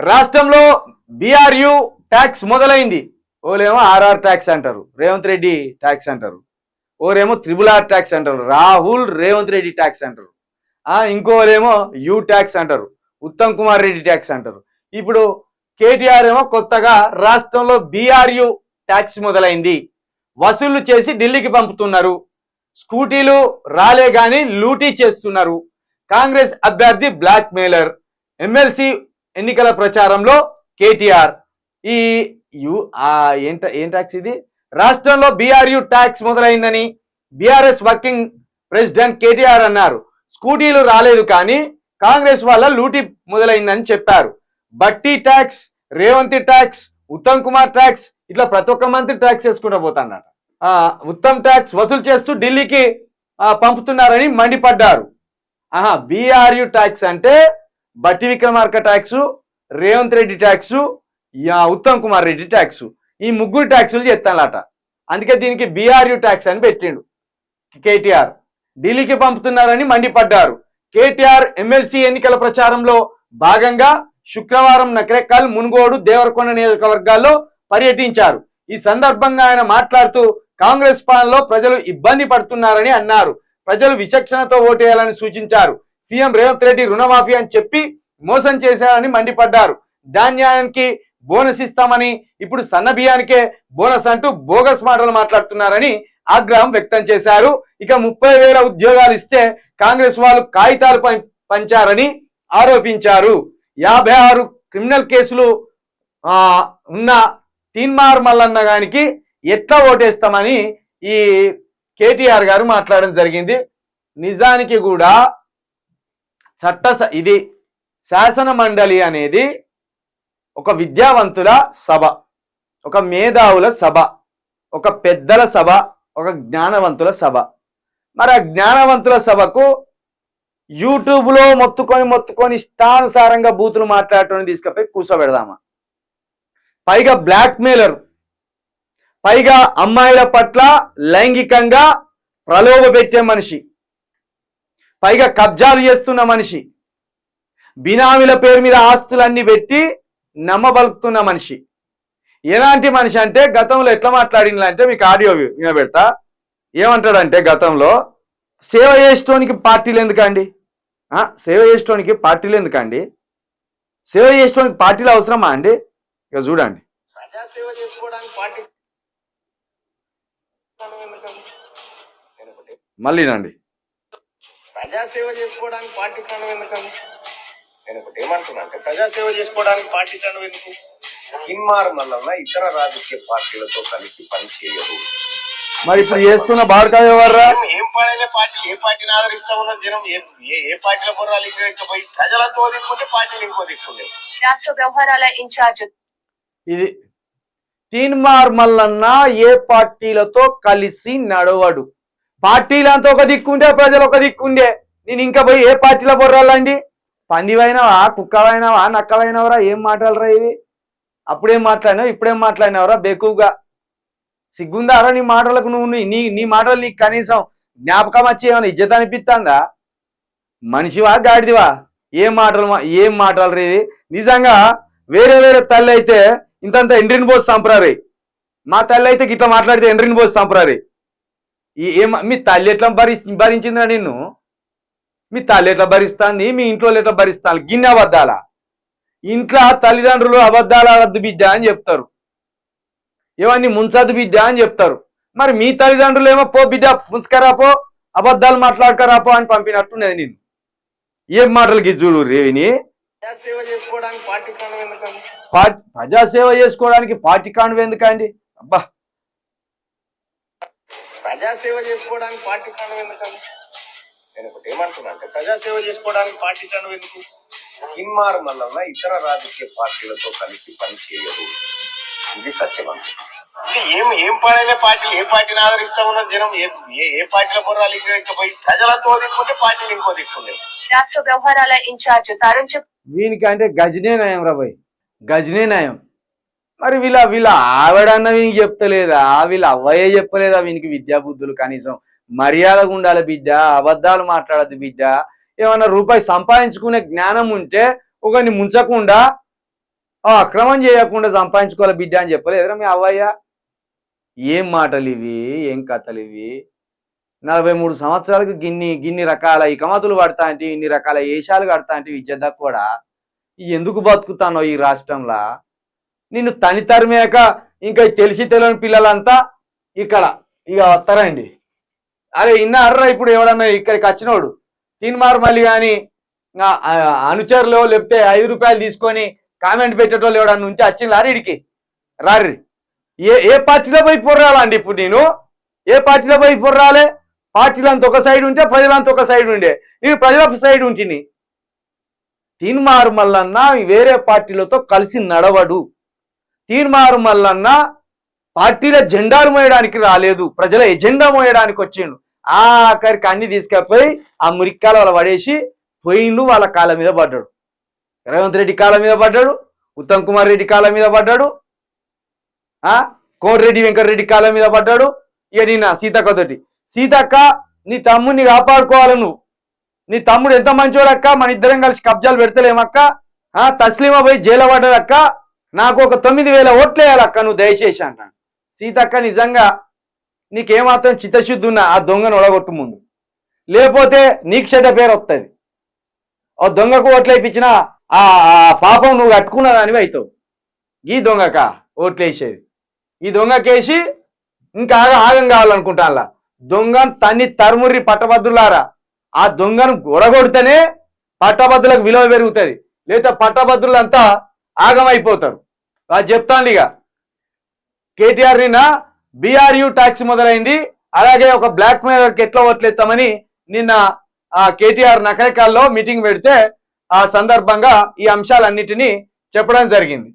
రాష్ట్రంలో బీఆర్యు ట్యాక్స్ మొదలైంది. ఓలేమో ఆర్ఆర్ ట్యాక్స్ అంటారు, రేవంత్ రెడ్డి ట్యాక్స్ అంటారు. ఓరేమో RRR ట్యాక్స్ అంటారు, రాహుల్ రేవంత్ రెడ్డి ట్యాక్స్ అంటారు. ఇంకోరేమో యూ ట్యాక్స్ అంటారు, ఉత్తమ్ కుమార్ రెడ్డి ట్యాక్స్ అంటారు. ఇప్పుడు కేటీఆర్ ఏమో కొత్తగా రాష్ట్రంలో బీఆర్యు ట్యాక్స్ మొదలైంది, వసూలు చేసి ఢిల్లీకి పంపుతున్నారు. స్కూటీలు రాలే గాని లూటీ చేస్తున్నారు. కాంగ్రెస్ అభ్యర్థి బ్లాక్ మెయిలర్. ఎమ్మెల్సీ ఎన్నికల ప్రచారంలో కేటీఆర్. ఈ ఏం ట్యాక్స్ ఇది? రాష్ట్రంలో బీఆర్యు ట్యాక్స్ మొదలైందని బీఆర్ఎస్ వర్కింగ్ ప్రెసిడెంట్ కేటీఆర్ అన్నారు. స్కూటీలు రాలేదు కానీ కాంగ్రెస్ వల్ల లూటీ మొదలైందని చెప్పారు. బట్టి tax, Revanth tax, Uttam Kumar tax, ఇట్లా ప్రతి ఒక్క మంత్రి ట్యాక్స్ వేసుకుంటూ పోతాడట. ఉత్తమ్ ట్యాక్స్ వసూలు చేస్తూ ఢిల్లీకి పంపుతున్నారని మండిపడ్డారు. బీఆర్యు ట్యాక్స్ అంటే బట్టి Vikramarka tax, Revanth Reddy tax, Uttam Kumar Reddy tax, ఈ ముగ్గురు ట్యాక్సులు చేస్తానట. అందుకే దీనికి బీఆర్యు ట్యాక్స్ అని పెట్టిండు కేటీఆర్. ఢిల్లీకి పంపుతున్నారని మండిపడ్డారు. కేటీఆర్ ఎమ్మెల్సీ ఎన్నికల ప్రచారంలో భాగంగా శుక్రవారం నకరేకల్, మునుగోడు, దేవరకొండ నియోజకవర్గాల్లో పర్యటించారు. ఈ సందర్భంగా ఆయన మాట్లాడుతూ కాంగ్రెస్ పాలనలో ప్రజలు ఇబ్బంది పడుతున్నారని అన్నారు. ప్రజలు విచక్షణతో ఓటేయాలని సూచించారు. సీఎం రేవంత్ రెడ్డి రుణమాఫీ అని చెప్పి మోసం చేశారని మండిపడ్డారు. ధాన్యానికి బోనస్ ఇస్తామని ఇప్పుడు సన్న బియ్యానికే బోనస్ అంటూ బోగస్ మాటలు మాట్లాడుతున్నారని ఆగ్రహం వ్యక్తం చేశారు. ఇక 30,000 ఉద్యోగాలు ఇస్తే కాంగ్రెస్ వాళ్ళు కాగితాలు పంచారని ఆరోపించారు. 56 క్రిమినల్ కేసులు ఉన్న తీన్మార్ మల్లన్న గారికి ఎట్లా ఓటేస్తామని ఈ కేటీఆర్ గారు మాట్లాడడం జరిగింది. నిజానికి కూడా ఇది శాసన మండలి అనేది ఒక విద్యావంతుల సభ, ఒక మేధావుల సభ, ఒక పెద్దల సభ, ఒక జ్ఞానవంతుల సభ. మరి ఆ జ్ఞానవంతుల సభకు యూట్యూబ్లో మొత్తుకొని ఇష్టానుసారంగా బూతులు మాట్లాడటం తీసుకుపోయి కూర్చోబెడదామా? పైగా బ్లాక్ మెయిలర్, పైగా అమ్మాయిల పట్ల లైంగికంగా ప్రలోభ పెట్టే మనిషి, పైగా కబ్జాలు చేస్తున్న మనిషి, బినామీల పేరు మీద ఆస్తులన్నీ పెట్టి నమ్మబలుకుతున్న మనిషి. ఎలాంటి మనిషి అంటే గతంలో ఎట్లా మాట్లాడినంటే మీకు ఆడియో వినబెడతా. ఏమంటాడంటే, గతంలో సేవ చేసేటోనికి పార్టీలు ఎందుకండి, సేవ చేసేటోనికి పార్టీలు ఎందుకండి, సేవ చేసేటోనికి పార్టీలు అవసరమా అండి? ఇక చూడండి. ప్రజాసేవ చేసుకోవడానికి పార్టీ మళ్ళీనండి. ప్రజాసేవ చేసుకోవడానికి పార్టీ కారణం ఎందుకండి? నేను ఒకటి ఏమంటున్నా అంటే, ప్రజాసేవ చేసుకోవడానికి పార్టీ కారణం ఎందుకు? తీన్మార్ మల్లన్న ఇతర రాజకీయ పార్టీలతో కలిసి పనిచేయరు. మరి ఇప్పుడు చేస్తున్న బాడకాయ ఎవర్రా? ఏం పాడైన పార్టీ, ఏ పార్టీని ఆదరిస్తా ఉన్న జనం ఏ పార్టీల బొర్రాలు ఇంకపోయి ప్రజలతో దిక్కుంటే పార్టీలు ఇంకో దిక్కుండే. రాష్ట్ర వ్యవహారాల ఇన్ఛార్జ్ ఇది తీన్మార్ మల్లన్న ఏ పార్టీలతో కలిసి నడవడు. పార్టీలంతా ఒక దిక్కుండే, ప్రజలు ఒక దిక్కుండే. నేను ఇంకా పోయి ఏ పార్టీల బొర్రాలండి? పందివైనవా, కుక్కవైనవా, నక్కవైనవరా? ఏం మాట్లాడరా ఇవి? అప్పుడేం మాట్లాడినావు, ఇప్పుడేం మాట్లాడినావురా? బేకుగా సిగ్గుందారా నీ మాటలకు? నువ్వు నీ మాటలు నీకు కనీసం జ్ఞాపకం వచ్చి ఏమైనా ఇజ్జత అనిపిస్తుందా? మనిషివా గాడిదివా? ఏం మాటలు రే ఇది? నిజంగా వేరే తల్లి అయితే ఇంతంత ఎండ్రిని పోసి చంపరారే. మా తల్లి అయితే గిట్లా మాట్లాడితే ఎండ్రిని పోసి చంపరారే. మీ తల్లి ఎట్లా భరించిందిరా నిన్ను? మీ తల్లి ఎట్లా భరిస్తుంది? మీ ఇంట్లో ఎట్లా భరిస్తాను? గిన్నె అబద్ధాలా? ఇంట్లో తల్లిదండ్రులు అబద్ధాలు ఆడద్దు బిడ్డ అని చెప్తారు, ఏమన్నీ ముంచద్దు బిడ్డ అని చెప్తారు. మరి మీ తల్లిదండ్రులు ఏమో పో బిడ్డ ముంచుకరాపో, అబద్ధాలు మాట్లాడకరాపో అని పంపినట్టున్నది నిన్ను. ఏం మాటలు గిజ్జుడు రేవిని? ప్రజాసేవ చేసుకోవడానికి పార్టీ కారణం ఎందుకండి? ప్రజాసేవ చేసుకోవడానికి పార్టీ కారణం ఎందుకండి? అబ్బా, ప్రజాసేవ చేసుకోవడానికి పార్టీ కారణం ఎందుకండి? నేను ఒకటి ఏమంటున్నా అంటే, ప్రజాసేవ చేసుకోవడానికి పార్టీ కారణం ఎందుకు? తీన్మార్ మల్లన్న ఇతర రాజకీయ పార్టీలతో కలిసి పనిచేయరు. ఇది సత్యం. ఏం పాడైన పార్టీలు, ఏ పార్టీని ఆదరిస్తా ఉన్న జనం ఏ పార్టీల బొర్రాలు ఇంకపోయి ప్రజలతో దిక్కుంటే పార్టీలు ఇంకో దిక్కుండే. రాష్ట్ర వ్యవహారాల ఇన్ఛార్జ్ తరుణ్ వీనికంటే గజనే నయం రాబోయ్, గజనే నయం. మరి వీళ్ళ ఆవిడన్న వీనికి చెప్తలేదా? వీళ్ళ అవ్వయ్యే చెప్పలేదా వీనికి విద్యా బుద్ధులు? కనీసం మర్యాదగా ఉండాలి బిడ్డ, అబద్ధాలు మాట్లాడద్దు బిడ్డ. ఏమన్నా రూపాయి సంపాదించుకునే జ్ఞానం ఉంటే ఒకరిని ముంచకుండా అక్రమం చేయకుండా సంపాదించుకోవాలి బిడ్డ అని చెప్పలేదురా మీ అవ్వయ్య? ఏం మాటలు ఇవి, ఏం కథలు ఇవి? 43 సంవత్సరాలకు గిన్ని రకాల ఇకమతులు పడతా అంటే, ఇన్ని రకాల ఏషాలు కడతా అంటే విద్య కూడా ఎందుకు బతుకుతానో ఈ రాష్ట్రంలో? నిన్ను తనితరిమేక ఇంకా తెలిసి తెలియని పిల్లలంతా ఇక్కడ ఇక వస్తారండి. అరే ఇన్నారా ఇప్పుడు ఎవడన్నా ఇక్కడికి వచ్చినోడు తిన్మారు మళ్ళీ కానీ అనుచరులు లేకపోతే 5 రూపాయలు తీసుకొని కామెంట్ పెట్టేటోళ్ళు ఎవడన్నా ఉంటే వచ్చింది ఇడికి రారి. ఏ పార్టీలో పోయి పొర్రాలండి ఇప్పుడు నేను? ఏ పార్టీలో పోయి పొర్రాలే? పార్టీలంతా ఒక సైడ్ ఉంటే ప్రజలంతా ఒక సైడ్ ఉండే, నేను ప్రజల సైడ్ ఉంటుంది. తీన్మారు మల్లన్న వేరే పార్టీలతో కలిసి నడవడు. తీన్మారు మల్లన్న పార్టీల జెండాలు మోయడానికి రాలేదు, ప్రజల ఎజెండా మోయడానికి వచ్చిండు. ఆఖరికి అన్ని తీసుకపోయి ఆ మురిక్కాల వాళ్ళ పడేసి పోయిండు. వాళ్ళ కాళ్ళ మీద పడ్డాడు. రేవంత్ రెడ్డి కాళ్ళ మీద పడ్డాడు, ఉత్తమ్ కుమార్ రెడ్డి కాళ్ళ మీద పడ్డాడు, కోమటిరెడ్డి వెంకటరెడ్డి కాళ్ళ మీద పడ్డాడు. ఇక నిన్న సీతక్కతోటి, సీతక్క నీ తమ్ముడిని కాపాడుకోవాలి నువ్వు. నీ తమ్ముడు ఎంత మంచోడక్క, మన ఇద్దరం కలిసి కబ్జాలు పెడతలేమక్క. తస్లీమా పోయి జైలు పడ్డదక్క, నాకు ఒక 9,000 ఓట్లు వేయాలక్క నువ్వు దయచేసి అంటాను. సీతక్క నిజంగా నీకేమాత్రం చిత్తశుద్ధి ఉన్నా ఆ దొంగను ఒడగొట్టు ముందు, లేకపోతే నీకు చెడ్డ పేరు వస్తుంది. ఆ దొంగకు ఓట్లు వేయించినా ఆ పాపం నువ్వు కట్టుకున్న దానివి అవుతావు. ఈ దొంగక ఓట్లు వేసేది, ఈ దొంగకేసి ఇంకా ఆగం కావాలనుకుంటా. అలా దొంగను తన్ని తరుముర్రి పట్టభద్రులారా, ఆ దొంగను గొడగొడితేనే పట్టభద్రులకు విలువ పెరుగుతుంది, లేదా పట్టభద్రులంతా ఆగమైపోతారు. అది చెప్తాను. ఇక కేటీఆర్ నిన్న బీఆర్యూ ట్యాక్స్ మొదలైంది, అలాగే ఒక బ్లాక్ మెయిలర్కి ఎట్లా ఓట్లేస్తామని నిన్న కేటీఆర్ నకరికల్లో మీటింగ్ పెడితే ఆ సందర్భంగా ఈ అంశాలన్నిటినీ చెప్పడం జరిగింది.